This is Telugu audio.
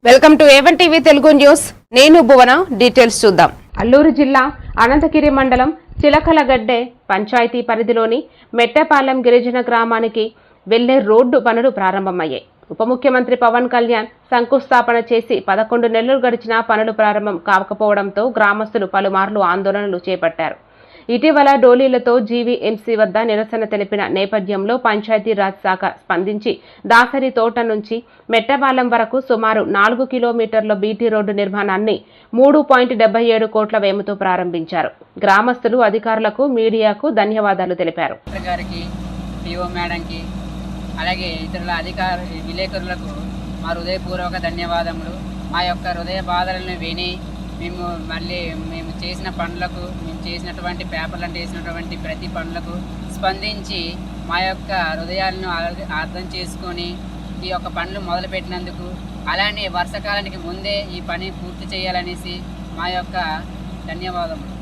Welcome to A1 TV Telugu news. నేను భువన. డీటెయిల్స్ చూద్దాం. అల్లూరు జిల్లా అనంతగిరి మండలం చిలకలగడ్డె పంచాయతీ పరిధిలోని మెట్టపాలెం గిరిజన గ్రామానికి వెళ్లే రోడ్డు పనులు ప్రారంభమయ్యాయి. ఉప ముఖ్యమంత్రి పవన్ కళ్యాణ్ శంకుస్థాపన చేసి 11 నెలలు గడిచినా పనులు ప్రారంభం కాకపోవడంతో గ్రామస్తులు పలుమార్లు ఆందోళనలు చేపట్టారు. ఇటీవల డోలీలతో జీవీఎంసీ వద్ద నిరసన తెలిపిన నేపథ్యంలో పంచాయతీరాజ్ శాఖ స్పందించి దాసరి తోట నుంచి మెట్టపాలెం వరకు సుమారు 4 కిలోమీటర్ల బీటీ రోడ్డు నిర్మాణాన్ని 3.77 కోట్ల వ్యయంతో ప్రారంభించారు. గ్రామస్తులు అధికారులకు, మీడియాకు ధన్యవాదాలు తెలిపారు. అలాగే ఇతరుల విలేకరులకు మా హృదయపూర్వక ధన్యవాదములు. మా యొక్క హృదయ బాధలను విని మేము చేసిన పనులకు, మేము చేసినటువంటి పేపర్లను చేసినటువంటి ప్రతి పనులకు స్పందించి మా యొక్క హృదయాలను అర్థం చేసుకొని ఈ యొక్క పనులు మొదలుపెట్టినందుకు, అలానే వర్షాకాలానికి ముందే ఈ పని పూర్తి చేయాలనేసి మా యొక్క ధన్యవాదములు.